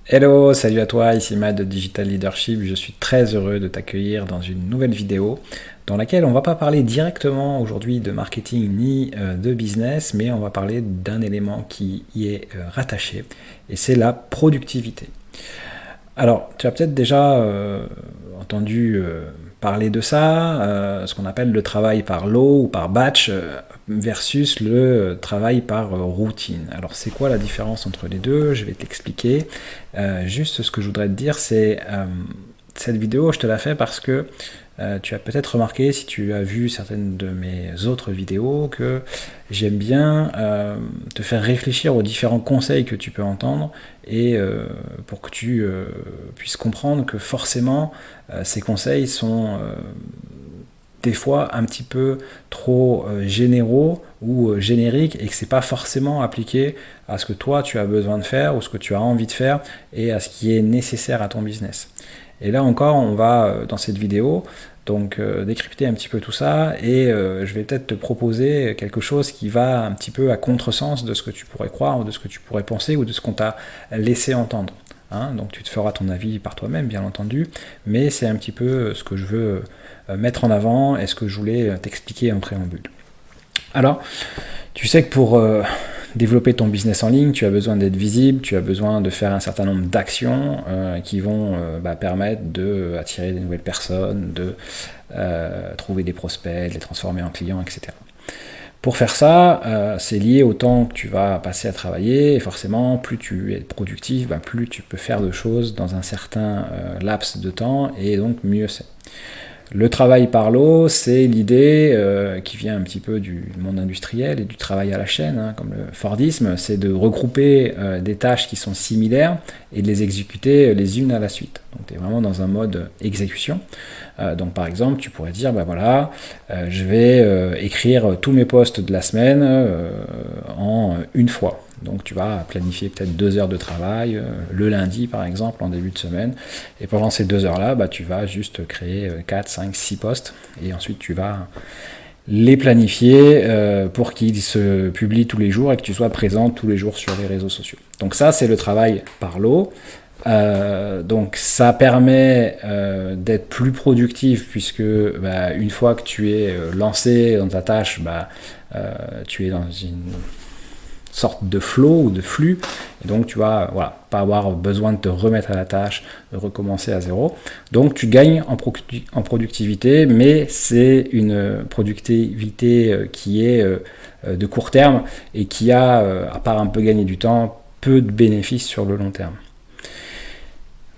Hello, salut à toi, ici Matt de Digital Leadership. Je suis très heureux de t'accueillir dans une nouvelle vidéo dans laquelle on va pas parler directement aujourd'hui de marketing ni de business, mais on va parler d'un élément qui y est rattaché et c'est la productivité. Alors, tu as peut-être déjà entendu parler de ça, ce qu'on appelle le travail par lot ou par batch versus le travail par routine. Alors, c'est quoi la différence entre les deux? Je vais t'expliquer. Juste ce que je voudrais te dire, c'est cette vidéo, je te la fais parce que tu as peut-être remarqué, si tu as vu certaines de mes autres vidéos, que j'aime bien te faire réfléchir aux différents conseils que tu peux entendre et pour que tu puisses comprendre que forcément ces conseils sont des fois un petit peu trop généraux ou génériques et que c'est pas forcément appliqué à ce que toi tu as besoin de faire ou ce que tu as envie de faire et à ce qui est nécessaire à ton business. Et là encore, on va dans cette vidéo donc décrypter un petit peu tout ça et je vais peut-être te proposer quelque chose qui va un petit peu à contresens de ce que tu pourrais croire ou de ce que tu pourrais penser ou de ce qu'on t'a laissé entendre. Donc tu te feras ton avis par toi-même, bien entendu, mais c'est un petit peu ce que je veux mettre en avant et ce que je voulais t'expliquer en préambule. Alors, tu sais que pour développer ton business en ligne, tu as besoin d'être visible, tu as besoin de faire un certain nombre d'actions qui vont permettre d'attirer des nouvelles personnes, de trouver des prospects, de les transformer en clients, etc. Pour faire ça, c'est lié au temps que tu vas passer à travailler, et forcément, plus tu es productif, plus tu peux faire de choses dans un certain laps de temps, et donc mieux c'est. Le travail par lot, c'est l'idée qui vient un petit peu du monde industriel et du travail à la chaîne, comme le Fordisme, c'est de regrouper des tâches qui sont similaires et de les exécuter les unes à la suite. Donc tu es vraiment dans un mode exécution. Donc par exemple, tu pourrais dire, je vais écrire tous mes posts de la semaine en une fois. Donc tu vas planifier peut-être 2 heures de travail, le lundi par exemple, en début de semaine. Et pendant ces 2 heures-là, tu vas juste créer 4, 5, 6 posts. Et ensuite tu vas les planifier pour qu'ils se publient tous les jours et que tu sois présent tous les jours sur les réseaux sociaux. Donc ça, c'est le travail par lot. Donc ça permet d'être plus productif puisque une fois que tu es lancé dans ta tâche, tu es dans une sorte de flow ou de flux, et donc tu vas pas avoir besoin de te remettre à la tâche, de recommencer à zéro. Donc tu gagnes en productivité, mais c'est une productivité qui est de court terme et qui a, à part un peu gagner du temps, peu de bénéfices sur le long terme.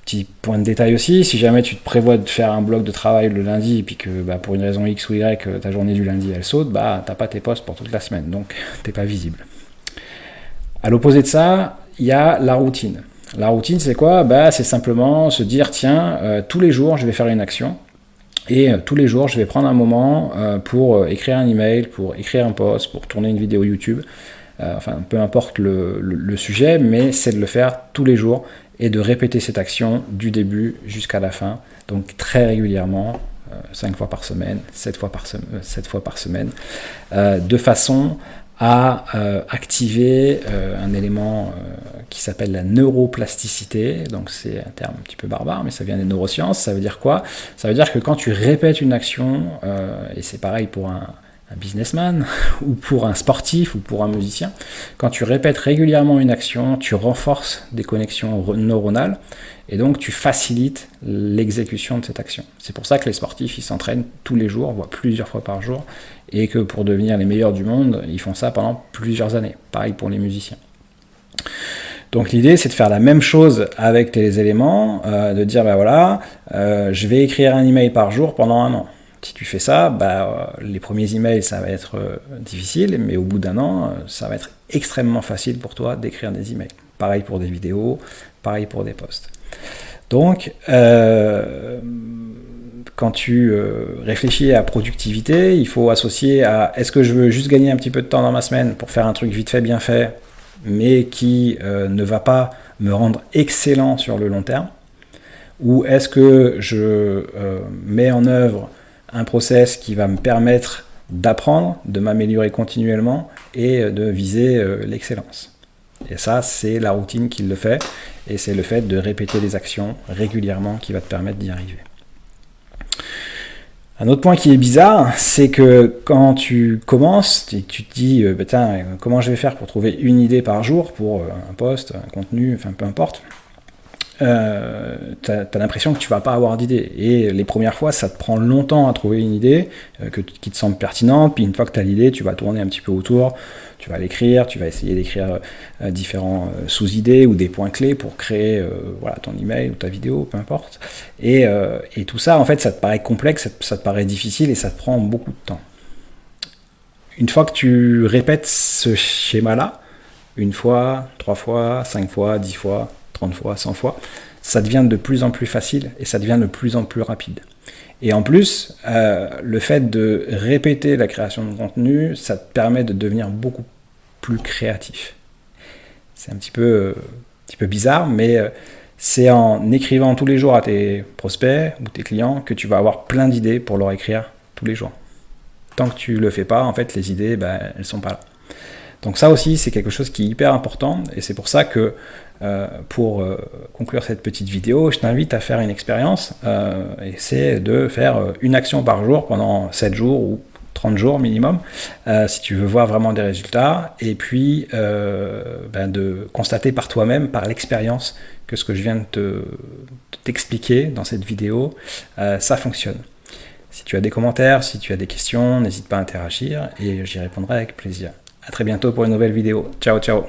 Petit point de détail aussi, si jamais tu te prévois de faire un bloc de travail le lundi et puis que pour une raison X ou Y, ta journée du lundi elle saute, t'as pas tes posts pour toute la semaine, donc t'es pas visible. À l'opposé de ça, il y a la routine. La routine, c'est quoi? C'est simplement se dire, tiens, tous les jours, je vais faire une action. Et tous les jours, je vais prendre un moment pour écrire un email, pour écrire un post, pour tourner une vidéo YouTube. Peu importe le sujet, mais c'est de le faire tous les jours et de répéter cette action du début jusqu'à la fin. Donc très régulièrement, 5 fois par semaine, 7 fois par semaine, de façon à activer un élément qui s'appelle la neuroplasticité. Donc c'est un terme un petit peu barbare, mais ça vient des neurosciences. Ça veut dire quoi? Ça veut dire que quand tu répètes une action, et c'est pareil pour un businessman, ou pour un sportif, ou pour un musicien, quand tu répètes régulièrement une action, tu renforces des connexions neuronales, et donc tu facilites l'exécution de cette action. C'est pour ça que les sportifs, ils s'entraînent tous les jours, voire plusieurs fois par jour, et que pour devenir les meilleurs du monde, ils font ça pendant plusieurs années. Pareil pour les musiciens. Donc l'idée, c'est de faire la même chose avec tes éléments, de dire, je vais écrire un email par jour pendant un an. Si tu fais ça, les premiers emails, ça va être difficile, mais au bout d'un an, ça va être extrêmement facile pour toi d'écrire des emails. Pareil pour des vidéos, pareil pour des posts. Donc, quand tu réfléchis à productivité, il faut associer à est-ce que je veux juste gagner un petit peu de temps dans ma semaine pour faire un truc vite fait, bien fait, mais qui ne va pas me rendre excellent sur le long terme, ou est-ce que je mets en œuvre un process qui va me permettre d'apprendre, de m'améliorer continuellement et de viser l'excellence. Et ça, c'est la routine qui le fait, et c'est le fait de répéter les actions régulièrement qui va te permettre d'y arriver. Un autre point qui est bizarre, c'est que quand tu commences, tu te dis, tiens, comment je vais faire pour trouver une idée par jour pour un post, un contenu, enfin peu importe. Tu as l'impression que tu vas pas avoir d'idée. Et les premières fois, ça te prend longtemps à trouver une idée qui te semble pertinente. Puis une fois que tu as l'idée, tu vas tourner un petit peu autour, tu vas l'écrire, tu vas essayer d'écrire différents sous-idées ou des points clés pour créer voilà, ton email ou ta vidéo, peu importe. Et tout ça, en fait, ça te paraît complexe, ça te paraît difficile et ça te prend beaucoup de temps. Une fois que tu répètes ce schéma-là, une fois, 3 fois, 5 fois, 10 fois, 30 fois, 100 fois, ça devient de plus en plus facile et ça devient de plus en plus rapide. Et en plus, le fait de répéter la création de contenu, ça te permet de devenir beaucoup plus créatif. C'est un petit peu bizarre, mais c'est en écrivant tous les jours à tes prospects ou tes clients que tu vas avoir plein d'idées pour leur écrire tous les jours. Tant que tu le fais pas, en fait, les idées, elles sont pas là. Donc ça aussi, c'est quelque chose qui est hyper important, et c'est pour ça que pour conclure cette petite vidéo, je t'invite à faire une expérience, et c'est de faire une action par jour pendant 7 jours ou 30 jours minimum, si tu veux voir vraiment des résultats, et puis de constater par toi-même, par l'expérience, que ce que je viens de t'expliquer dans cette vidéo, ça fonctionne. Si tu as des commentaires, si tu as des questions, n'hésite pas à interagir, et j'y répondrai avec plaisir. À très bientôt pour une nouvelle vidéo. Ciao, ciao.